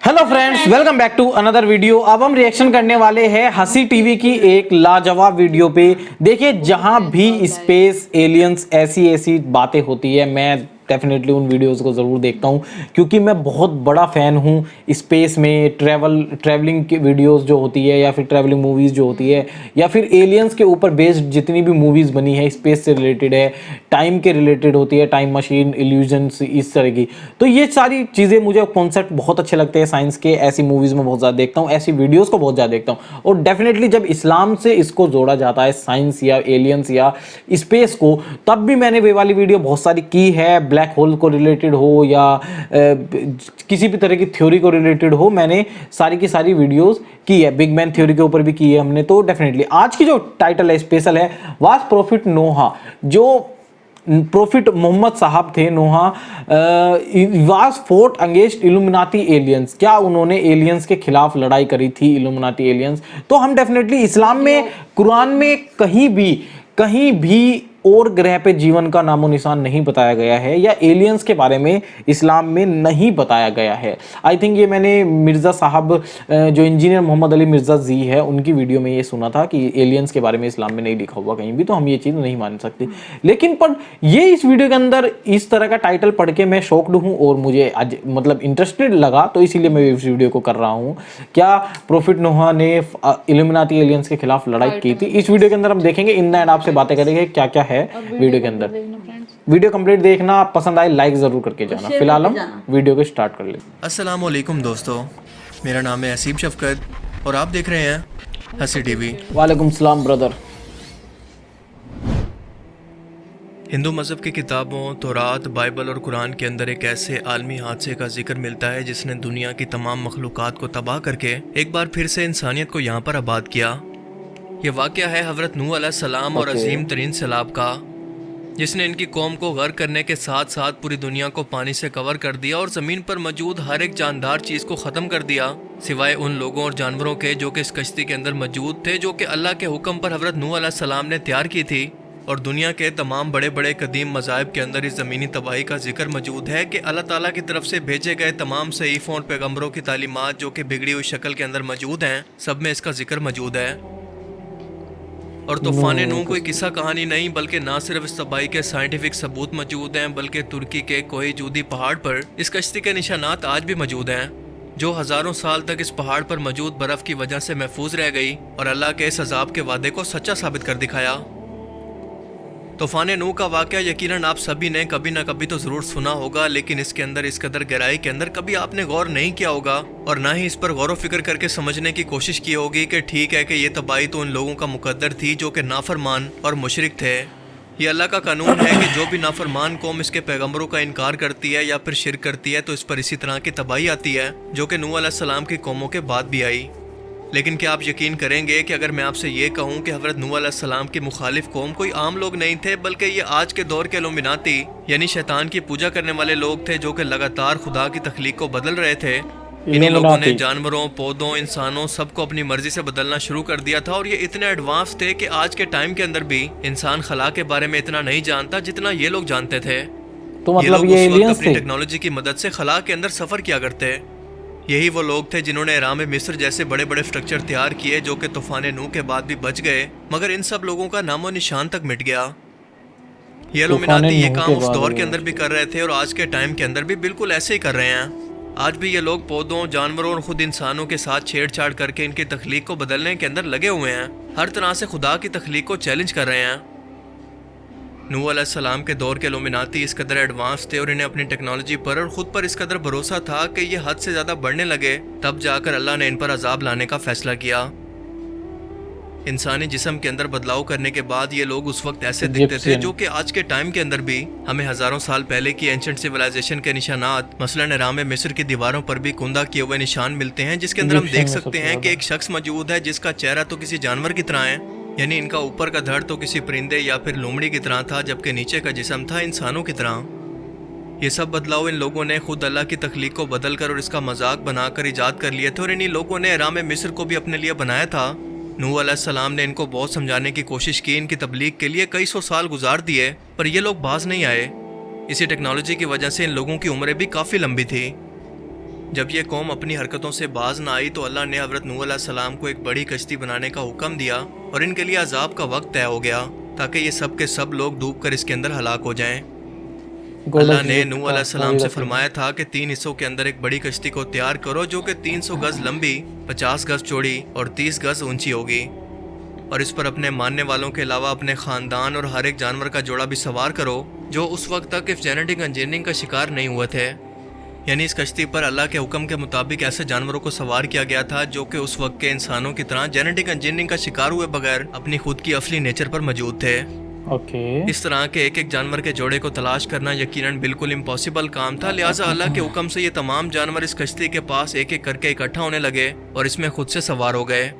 Hello friends, welcome back to another video. अब हम reaction करने वाले हैं हंसी टीवी की एक लाजवाब वीडियो पे। देखिए, जहां भी स्पेस एलियंस ऐसी ऐसी बातें होती है, मैं डेफिनेटली उन वीडियोस को ज़रूर देखता हूं, क्योंकि मैं बहुत बड़ा फ़ैन हूं स्पेस में ट्रैवलिंग की वीडियोस जो होती है, या फिर ट्रैवलिंग मूवीज़ जो होती है, या फिर एलियंस के ऊपर बेस्ड जितनी भी मूवीज़ बनी है, स्पेस से रिलेटेड है, टाइम के रिलेटेड होती है, टाइम मशीन, इल्यूजन्स, इस तरह की। तो ये सारी चीज़ें, मुझे कॉन्सेप्ट बहुत अच्छे लगते हैं साइंस के। ऐसी मूवीज़ में बहुत ज़्यादा देखता हूँ, ऐसी वीडियोज़ को बहुत ज़्यादा देखता हूँ। और डेफिनेटली जब इस्लाम से इसको जोड़ा जाता है, साइंस या एलियंस या स्पेस को, तब भी मैंने वे वाली वीडियो बहुत सारी की है। ब्लैक होल को रिलेटेड हो या किसी भी तरह की थ्योरी को रिलेटेड हो, मैंने सारी की सारी वीडियोस की है। बिग बैंग थ्योरी के ऊपर भी की है हमने। तो डेफिनेटली आज की जो टाइटल है स्पेशल है, वाज प्रॉफिट नोहा। जो प्रॉफिट मोहम्मद साहब थे, Noah was fought against Illuminati aliens. क्या उन्होंने एलियंस के खिलाफ लड़ाई करी थी, इल्यूमिनाती एलियंस? तो हम डेफिनेटली इस्लाम में, कुरान में कहीं भी और ग्रह पे जीवन का नामो निशान नहीं बताया गया है, या एलियंस के बारे में इस्लाम में नहीं बताया गया है। आई थिंक ये मैंने मिर्ज़ा साहब, जो इंजीनियर मोहम्मद अली मिर्ज़ा जी है, उनकी वीडियो में ये सुना था कि एलियंस के बारे में इस्लाम में नहीं लिखा हुआ कहीं भी, तो हम ये चीज़ नहीं मान सकते। लेकिन पर ये इस वीडियो के अंदर इस तरह का टाइटल पढ़ के मैं शॉक्ड हूँ, और मुझे आज मतलब इंटरेस्टेड लगा, तो इसीलिए मैं इस वीडियो को कर रहा हूँ। क्या प्रॉफिट नोहा ने इल्यूमिनाती एलियंस के खिलाफ लड़ाई की थी? इस वीडियो के अंदर हम देखेंगे, इन एंड आपसे बातें करेंगे क्या क्या है वीडियो के अंदर। वीडियो कंप्लीट देखना, पसंद आए लाइक जरूर करके जाना। फिलहाल हम वीडियो को स्टार्ट कर लेते। अस्सलाम वालेकुम दोस्तों, मेरा नाम है हसीब शफकत और आप देख रहे हैं हंसी टीवी। वालेकुम सलाम ब्रदर। हिंदू मज़हब की किताबों तौरात, बाइबल और कुरान के अंदर एक ऐसे आलमी हादसे का जिक्र मिलता है जिसने दुनिया की तमाम मखलूक़ात को तबाह करके एक बार फिर से इंसानियत को यहाँ पर आबाद किया। ये वाक़या है हज़रत नूह अलैहिस्सलाम और अजीम तरीन सैलाब का, जिसने इनकी कौम को गर्क करने के साथ साथ पूरी दुनिया को पानी से कवर कर दिया और ज़मीन पर मौजूद हर एक जानदार चीज़ को ख़त्म कर दिया, सिवाय उन लोगों और जानवरों के जो कि इस कश्ती के अंदर मौजूद थे, जो कि अल्लाह के हुक्म पर हज़रत नूह अलैहिस्सलाम ने तैयार की थी। और दुनिया के तमाम बड़े बड़े कदीम मज़ाहिब के अंदर इस ज़मीनी तबाही का जिक्र मौजूद है कि अल्लाह ताला की तरफ से भेजे गए तमाम सहीफ़ों और पैगम्बरों की तालीमात जो कि बिगड़ी हुई शक्ल के अंदर मौजूद हैं, सब में इसका जिक्र मौजूद है। और तूफ़ान नूह कोई किस्सा कहानी नहीं, बल्कि ना सिर्फ इस तबाही के साइंटिफिक सबूत मौजूद हैं, बल्कि तुर्की के कोई जूदी पहाड़ पर इस कश्ती के निशानात आज भी मौजूद हैं, जो हज़ारों साल तक इस पहाड़ पर मौजूद बर्फ़ की वजह से महफूज रह गई और अल्लाह के इस अज़ाब के वादे को सच्चा साबित कर दिखाया। तूफ़ान नूह का वाक़या यकीनन आप सभी ने कभी ना कभी तो ज़रूर सुना होगा, लेकिन इसके अंदर इस कदर गहराई के अंदर कभी आपने गौर नहीं किया होगा, और ना ही इस पर गौर व फिक्र करके समझने की कोशिश की होगी कि ठीक है कि ये तबाही तो उन लोगों का मुकद्दर थी जो कि नाफरमान और मुशरिक थे। ये अल्लाह का कानून है कि जो भी नाफरमान कौम इसके पैगम्बरों का इनकार करती है या फिर शिरक करती है, तो इस पर इसी तरह की तबाही आती है, जो कि नूह अलैहिस्सलाम की कौमों के बाद भी आई। लेकिन क्या आप यकीन करेंगे कि अगर मैं आपसे ये कहूँ कि हज़रत नूह अलैहिस्सलाम की मुखालिफ कौम कोई आम लोग नहीं थे, बल्कि ये आज के दौर के इल्यूमिनाती यानी शैतान की पूजा करने वाले लोग थे, जो कि लगातार खुदा की तख्लीक को बदल रहे थे। इन्हीं लोगों ने जानवरों, पौधों, इंसानों सबको अपनी मर्जी से बदलना शुरू कर दिया था, और ये इतने एडवांस थे कि आज के टाइम के अंदर भी इंसान खला के बारे में इतना नहीं जानता जितना ये लोग जानते थे। तो मतलब ये लोग उस वक्त अपनी टेक्नोलॉजी की मदद से खला के अंदर सफ़र किया करते। यही वो लोग थे जिन्होंने इराम मिस्र जैसे बड़े बड़े स्ट्रक्चर तैयार किए, जो कि तूफ़ान नूह के बाद भी बच गए, मगर इन सब लोगों का नामो निशान तक मिट गया। ये इल्यूमिनाती ये काम उस दौर के अंदर भी कर रहे थे और आज के टाइम के अंदर भी बिल्कुल ऐसे ही कर रहे हैं। आज भी ये लोग पौधों, जानवरों और खुद इंसानों के साथ छेड़छाड़ करके इनकी तख्लीक को बदलने के अंदर लगे हुए हैं, हर तरह से खुदा की तख्लीक को चैलेंज कर रहे हैं। नूह अलैहिस्सलाम के दौर के इल्यूमिनाती इस कदर एडवांस थे और इन्हें अपनी टेक्नोलॉजी पर और ख़ुद पर इस कदर भरोसा था कि ये हद से ज़्यादा बढ़ने लगे, तब जाकर अल्लाह ने इन पर अजाब लाने का फ़ैसला किया। इंसानी जिस्म के अंदर बदलाव करने के बाद ये लोग उस वक्त ऐसे दिखते थे, जो कि आज के टाइम के अंदर भी हमें हज़ारों साल पहले की एंशंट सिविलाइजेशन के निशानात, मसलन इराम मिस्र की दीवारों पर भी कुंदा किए हुए निशान मिलते हैं, जिसके अंदर हम देख सकते हैं कि एक शख्स मौजूद है जिसका चेहरा तो किसी जानवर की तरह है, यानी इनका ऊपर का धड़ तो किसी परिंदे या फिर लोमड़ी की तरह था, जबकि नीचे का जिस्म था इंसानों की तरह। ये सब बदलाव इन लोगों ने खुद अल्लाह की तख्लीक को बदल कर और इसका मजाक बनाकर ईजाद कर लिए थे, और इन्हीं लोगों ने इराम मिस्र को भी अपने लिए बनाया था। नूह अलैहिस्सलाम ने इनको बहुत समझाने की कोशिश की, इनकी तबलीग के लिए कई सौ साल गुजार दिए, पर ये लोग बाज नहीं आए। इसी टेक्नोलॉजी की वजह से इन लोगों की उम्रें भी काफ़ी लंबी थी। जब ये कौम अपनी हरकतों से बाज ना आई तो अल्लाह ने हज़रत नूह अलैहिस्सलाम को एक बड़ी कश्ती बनाने का हुक्म दिया और इनके लिए अजाब का वक्त तय हो गया ताकि ये सब के सब लोग डूबकर इसके अंदर हलाक हो जाएं। अल्लाह ने नूह अलैहिस्सलाम से फरमाया था कि 3 हिस्सों के अंदर एक बड़ी कश्ती को तैयार करो जो कि 300 गज लंबी, 50 गज चौड़ी और 30 गज ऊंची होगी, और इस पर अपने मानने वालों के अलावा अपने खानदान और हर एक जानवर का जोड़ा भी सवार करो जो उस वक्त तक इस जेनेटिक इंजीनियरिंग का शिकार नहीं हुए थे। यानी इस कश्ती पर अल्लाह के हुक्म के मुताबिक ऐसे जानवरों को सवार किया गया था जो कि उस वक्त के इंसानों की तरह जेनेटिक इंजीनियरिंग का शिकार हुए बगैर अपनी खुद की असली नेचर पर मौजूद थे। ओके। इस तरह के एक एक जानवर के जोड़े को तलाश करना यकीनन बिल्कुल इम्पॉसिबल काम था, लिहाजा अल्लाह के हुक्म से ये तमाम जानवर इस कश्ती के पास एक एक करके इकट्ठा होने लगे और इसमें खुद से सवार हो गए।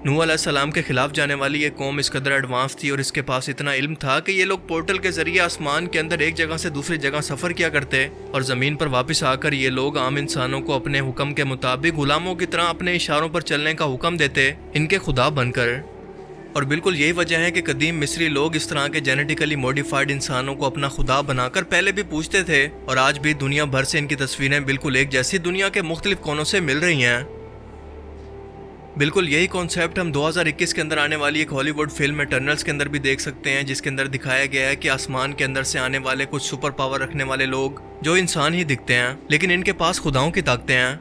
नूह अलैहिस्सलाम के खिलाफ जाने वाली ये कौम इस कदर एडवांस थी और इसके पास इतना इल्म था कि ये लोग पोर्टल के जरिए आसमान के अंदर एक जगह से दूसरी जगह सफ़र किया करते और ज़मीन पर वापस आकर ये लोग आम इंसानों को अपने हुक्म के मुताबिक गुलामों की तरह अपने इशारों पर चलने का हुक्म देते, इनके खुदा बनकर। और बिल्कुल यही वजह है कि कदीम मिस्री लोग इस तरह के जेनेटिकली मॉडिफाइड इंसानों को अपना खुदा बनाकर पहले भी पूछते थे और आज भी दुनिया भर से इनकी तस्वीरें बिल्कुल एक जैसी दुनिया के मुख्तलिफ कोनों से मिल रही हैं। बिल्कुल यही कॉन्सेप्ट हम 2021 के अंदर आने वाली एक हॉलीवुड फिल्म इटर्नल्स के अंदर भी देख सकते हैं, जिसके अंदर दिखाया गया है कि आसमान के अंदर से आने वाले कुछ सुपर पावर रखने वाले लोग जो इंसान ही दिखते हैं लेकिन इनके पास खुदाओं की ताकतें हैं।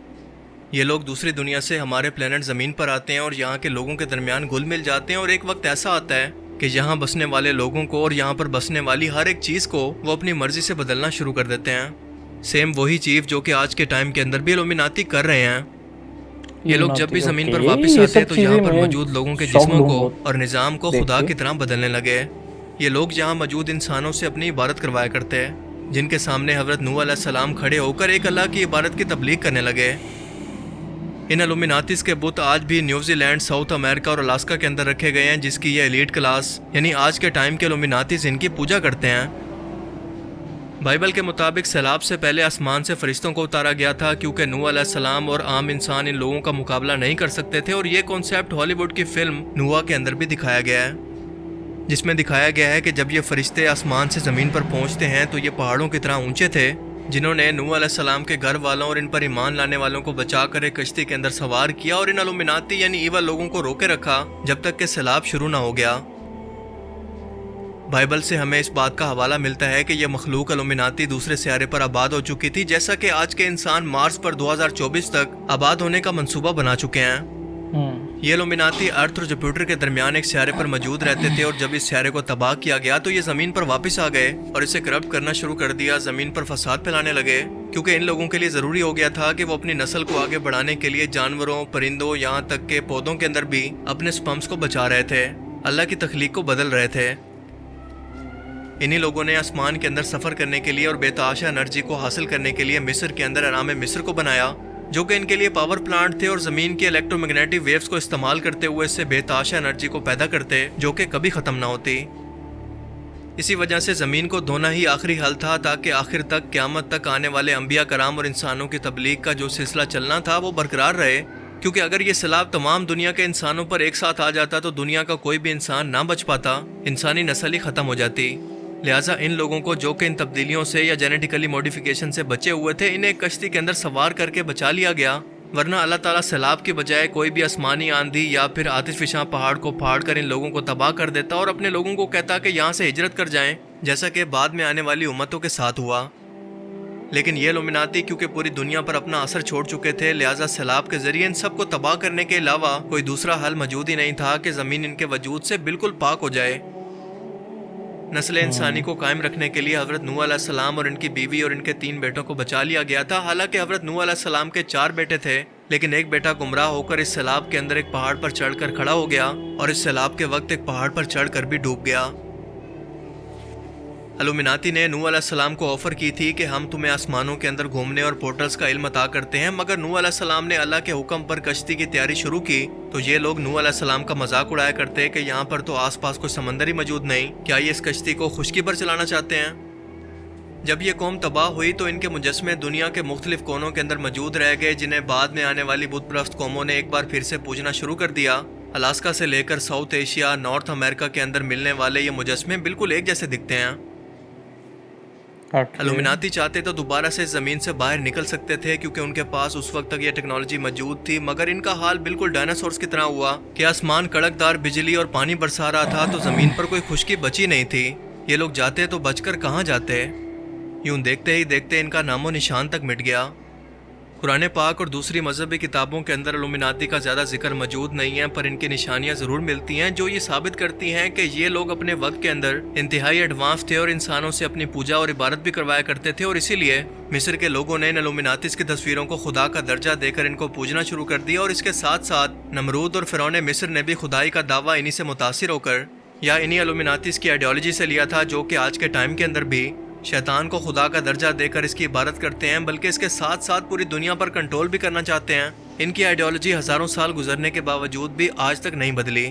ये लोग दूसरी दुनिया से हमारे प्लेनेट ज़मीन पर आते हैं और यहाँ के लोगों के दरमियान घुल मिल जाते हैं और एक वक्त ऐसा आता है कि यहाँ बसने वाले लोगों को और यहाँ पर बसने वाली हर एक चीज़ को वो अपनी मर्जी से बदलना शुरू कर देते हैं। सेम वही चीज़ जो कि आज के टाइम के अंदर भी इल्यूमिनाती कर रहे हैं। ये लोग जब भी ज़मीन पर वापस आते हैं तो यहाँ पर मौजूद लोगों के जिस्मों को और निज़ाम को खुदा की तरह बदलने लगे। ये लोग यहाँ मौजूद इंसानों से अपनी इबादत करवाया करते हैं, जिनके सामने हज़रत नूह अलैहिस्सलाम खड़े होकर एक अल्लाह की इबादत की तबलीग करने लगे। इन इल्यूमिनातीज़ के बुत आज भी न्यूजीलैंड, साउथ अमेरिका और अलास्का के अंदर रखे गए हैं, जिसकी ये एलीट क्लास यानी आज के टाइम के इल्यूमिनातीज़ इनकी पूजा करते हैं। बाइबल के मुताबिक सैलाब से पहले आसमान से फरिश्तों को उतारा गया था क्योंकि नूह अलैहिस्सलाम और आम इंसान इन लोगों का मुकाबला नहीं कर सकते थे, और ये कॉन्सेप्ट हॉलीवुड की फिल्म नूह के अंदर भी दिखाया गया है, जिसमें दिखाया गया है कि जब ये फरिश्ते आसमान से ज़मीन पर पहुंचते हैं तो ये पहाड़ों की तरह ऊंचे थे, जिन्होंने नूह अलैहिस्सलाम के घर वालों और इन पर ईमान लाने वालों को बचाकर एक कश्ती के अंदर सवार किया और इन इल्यूमिनाती यानी ईवल लोगों को रोके रखा जब तक कि सैलाब शुरू ना हो गया। बाइबल से हमें इस बात का हवाला मिलता है कि यह मखलूक इल्यूमिनाती दूसरे सियारे पर आबाद हो चुकी थी, जैसा कि आज के इंसान मार्स पर 2024 तक आबाद होने का मंसूबा बना चुके हैं। ये इल्यूमिनाती अर्थ और जुपिटर के दरमियान एक सियारे पर मौजूद रहते थे और जब इस सियारे को तबाह किया गया तो ये ज़मीन पर वापस आ गए और इसे करप्ट करना शुरू कर दिया, ज़मीन पर फसाद फैलाने लगे, क्योंकि इन लोगों के लिए ज़रूरी हो गया था कि वो अपनी नस्ल को आगे बढ़ाने के लिए जानवरों, परिंदों, यहाँ तक के पौधों के अंदर भी अपने स्पम्स को बचा रहे थे, अल्लाह की तख्लीक को बदल रहे थे। इन्हीं लोगों ने आसमान के अंदर सफ़र करने के लिए और बेतहाशा एनर्जी को हासिल करने के लिए मिस्र के अंदर अराम मिस्र को बनाया, जो कि इनके लिए पावर प्लांट थे और ज़मीन के इलेक्ट्रोमैग्नेटिक वेव्स को इस्तेमाल करते हुए इससे बेतहाशा एनर्जी को पैदा करते जो कि कभी ख़त्म ना होती। इसी वजह से ज़मीन को धोना ही आखिरी हल था ताकि आखिर तक क़यामत तक आने वाले अंबिया कराम और इंसानों की तबलीग का जो सिलसिला चलना था वो बरकरार रहे, क्योंकि अगर ये सैलाब तमाम दुनिया के इंसानों पर एक साथ आ जाता तो दुनिया का कोई भी इंसान ना बच पाता, इंसानी नस्ल ही ख़त्म हो जाती। लिहाजा इन लोगों को जो कि इन तब्दीलियों से या जेनेटिकली मॉडिफिकेशन से बचे हुए थे, इन्हें एक कश्ती के अंदर सवार करके बचा लिया गया, वरना अल्लाह ताला सैलाब के बजाय कोई भी आसमानी आंधी या फिर आतिशफिशां पहाड़ को फाड़ कर इन लोगों को तबाह कर देता और अपने लोगों को कहता कि यहाँ से हिजरत कर जाएं, जैसा कि बाद में आने वाली उम्मतों के साथ हुआ। लेकिन ये इल्यूमिनाती क्योंकि पूरी दुनिया पर अपना असर छोड़ चुके थे, लिहाजा सैलाब के जरिए इन सब को तबाह करने के अलावा कोई दूसरा हल मौजूद ही नहीं था कि ज़मीन इनके वजूद से बिल्कुल पाक हो जाए। नस्ल इंसानी को कायम रखने के लिए हज़रत नूह अलैहिस्सलाम और इनकी बीवी और इनके 3 बेटों को बचा लिया गया था। हालांकि हज़रत नूह अलैहिस्सलाम के 4 बेटे थे, लेकिन एक बेटा गुमराह होकर इस सैलाब के अंदर एक पहाड़ पर चढ़कर खड़ा हो गया और इस सैलाब के वक्त एक पहाड़ पर चढ़कर भी डूब गया। इल्यूमिनाती ने नूह अलैहिस्सलाम को ऑफर की थी कि हम तुम्हें आसमानों के अंदर घूमने और पोर्टल्स का इल्म अता करते हैं, मगर नूह अलैहिस्सलाम ने अल्लाह के हुक्म पर कश्ती की तैयारी शुरू की तो ये लोग नूह अलैहिस्सलाम का मजाक उड़ाया करते कि यहाँ पर तो आसपास कोई समंदर ही मौजूद नहीं, क्या ये इस कश्ती को खुश्की पर चलाना चाहते हैं। जब ये कौम तबाह हुई तो इनके मुजस्मे दुनिया के मुख्तलिफ कोनों के अंदर मौजूद रह गए, जिन्हें बाद में आने वाली बुत परस्त कौमों ने एक बार फिर से पूजना शुरू कर दिया। अलास्का से लेकर साउथ एशिया, नॉर्थ अमेरिका के अंदर मिलने वाले ये मुजस्मे बिल्कुल एक जैसे दिखते हैं। इल्यूमिनाती चाहते तो दोबारा से जमीन से बाहर निकल सकते थे क्योंकि उनके पास उस वक्त तक ये टेक्नोलॉजी मौजूद थी, मगर इनका हाल बिल्कुल डायनासोर्स की तरह हुआ कि आसमान कड़कदार बिजली और पानी बरसा रहा था तो जमीन पर कोई खुशकी बची नहीं थी। ये लोग जाते तो बचकर कहाँ जाते। यूं देखते ही देखते इनका नामो निशान तक मिट गया। कुरान पाक और दूसरी मजहबी किताबों के अंदर इल्यूमिनाती का ज़्यादा जिक्र मौजूद नहीं है, पर इनकी निशानियां ज़रूर मिलती हैं जो ये साबित करती हैं कि ये लोग अपने वक्त के अंदर इंतहाई एडवांस थे और इंसानों से अपनी पूजा और इबादत भी करवाया करते थे। और इसीलिए मिस्र के लोगों ने इन इल्यूमिनातीस की तस्वीरों को खुदा का दर्जा देकर इनको पूजना शुरू कर दिया। और इसके साथ साथ नमरूद और फिरौन मिस्र ने भी खुदाई का दावा इन्हीं से मुतासिर होकर या इन्हीं इल्यूमिनातीस की आइडियोलॉजी से लिया था, जो कि आज के टाइम के अंदर भी शैतान को खुदा का दर्जा देकर इसकी इबादत करते हैं, बल्कि इसके साथ साथ पूरी दुनिया पर कंट्रोल भी करना चाहते हैं। इनकी आइडियोलॉजी हज़ारों साल गुजरने के बावजूद भी आज तक नहीं बदली।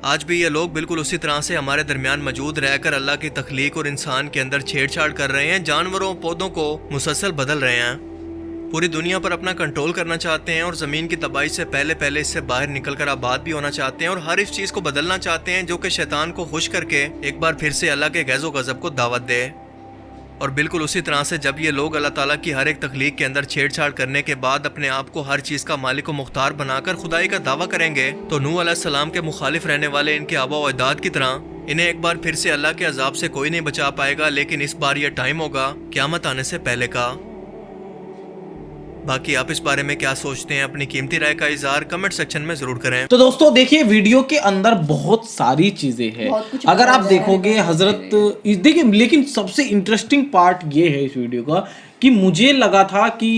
आज भी ये लोग बिल्कुल उसी तरह से हमारे दरमियान मौजूद रहकर अल्लाह की तख्लीक और इंसान के अंदर छेड़छाड़ कर रहे हैं, जानवरों पौधों को मुसलसल बदल रहे हैं, पूरी दुनिया पर अपना कंट्रोल करना चाहते हैं और ज़मीन की तबाही से पहले इससे बाहर निकल कर आबाद भी होना चाहते हैं और हर इस चीज़ को बदलना चाहते हैं जो कि शैतान को खुश करके एक बार फिर से अल्लाह के गैज़ो गज़ब को दावत दे। और बिल्कुल उसी तरह से जब ये लोग अल्लाह ताला की हर एक तख्लीक के अंदर छेड़छाड़ करने के बाद अपने आप को हर चीज़ का मालिक व मुख्तार बनाकर खुदाई का दावा करेंगे, तो नूह अलैहिस्सलाम के मुखालिफ रहने वाले इनके आबा व अजदाद की तरह इन्हें एक बार फिर से अल्लाह के अजाब से कोई नहीं बचा पाएगा। लेकिन इस बार यह टाइम होगा क़यामत आने से पहले का। बाकी आप इस बारे में क्या सोचते हैं, अपनी कीमती राय का इजहार कमेंट सेक्शन में जरूर करें। तो दोस्तों देखिए, वीडियो के अंदर बहुत सारी चीजें हैं, अगर आप देखोगे हजरत देखिए, लेकिन सबसे इंटरेस्टिंग पार्ट ये है इस वीडियो का कि मुझे लगा था कि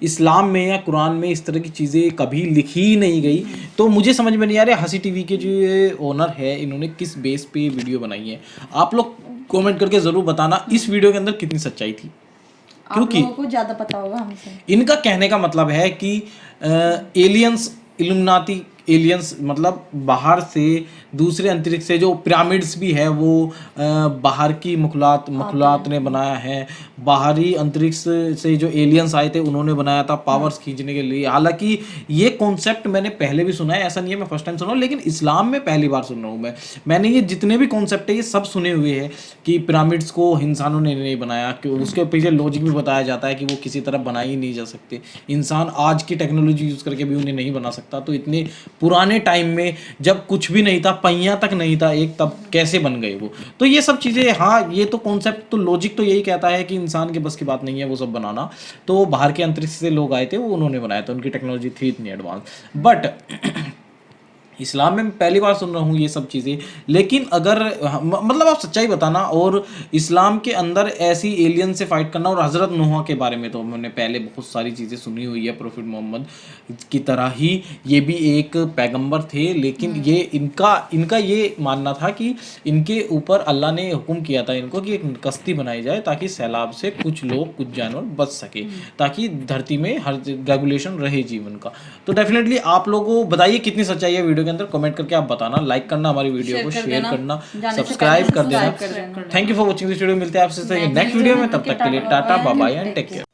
इस्लाम में या कुरान में इस तरह की चीज़ें कभी लिखी ही नहीं गई। तो मुझे समझ में नहीं आ रहा हसी टीवी के जो ओनर है इन्होंने किस बेस पे वीडियो बनाई है। आप लोग कमेंट करके ज़रूर बताना इस वीडियो के अंदर कितनी सच्चाई थी, क्योंकि आप लोगों को ज्यादा पता होगा हमसे। इनका कहने का मतलब है कि एलियंस, इल्यूमिनाती एलियंस मतलब बाहर से दूसरे अंतरिक्ष से, जो पिरामिड्स भी है वो बाहर की मखलूक़ात ने बनाया है। बाहरी अंतरिक्ष से जो एलियंस आए थे उन्होंने बनाया था पावर्स खींचने के लिए। हालांकि ये कॉन्सेप्ट मैंने पहले भी सुना है, ऐसा नहीं है मैं फर्स्ट टाइम सुना हूँ, लेकिन इस्लाम में पहली बार सुन रहा हूँ मैंने ये जितने भी कॉन्सेप्ट है ये सब सुने हुए हैं कि पिरामिड्स को इंसानों ने नहीं बनाया, कि उसके पीछे लॉजिक भी बताया जाता है कि वो किसी तरह बना ही नहीं जा सकते। इंसान आज की टेक्नोलॉजी यूज़ करके भी उन्हें नहीं बना सकता। तो इतने पुराने टाइम में जब कुछ भी नहीं था, पहिया तक नहीं था एक, तब कैसे बन गए वो। तो ये सब चीज़ें, हाँ ये तो कॉन्सेप्ट तो लॉजिक तो यही कहता है कि इंसान के बस की बात नहीं है वो सब बनाना। तो बाहर के अंतरिक्ष से लोग आए थे, वो उन्होंने बनाया था, उनकी टेक्नोलॉजी थी इतनी एडवांस। बट इस्लाम में पहली बार सुन रहा हूँ ये सब चीज़ें। लेकिन अगर मतलब आप सच्चाई बताना, और इस्लाम के अंदर ऐसी एलियन से फाइट करना, और हज़रत नूह के बारे में तो मैंने पहले बहुत सारी चीज़ें सुनी हुई है, प्रोफेट मोहम्मद की तरह ही ये भी एक पैगंबर थे। लेकिन ये इनका ये मानना था कि इनके ऊपर अल्लाह ने हुक्म किया था इनको कि एक कश्ती बनाई जाए ताकि सैलाब से कुछ लोग, कुछ जानवर बच सके, ताकि धरती में हर रेगुलेशन रहे जीवन का। तो डेफिनेटली आप लोगों को बताइए कितनी सच्चाई है वीडियो के अंदर, कमेंट करके आप बताना, लाइक करना हमारी वीडियो को, शेयर करना, सब्सक्राइब कर देना। Thank you for watching this video. मिलते हैं आपसे नेक्स्ट वीडियो में, तब तक के लिए tata bye bye and take care.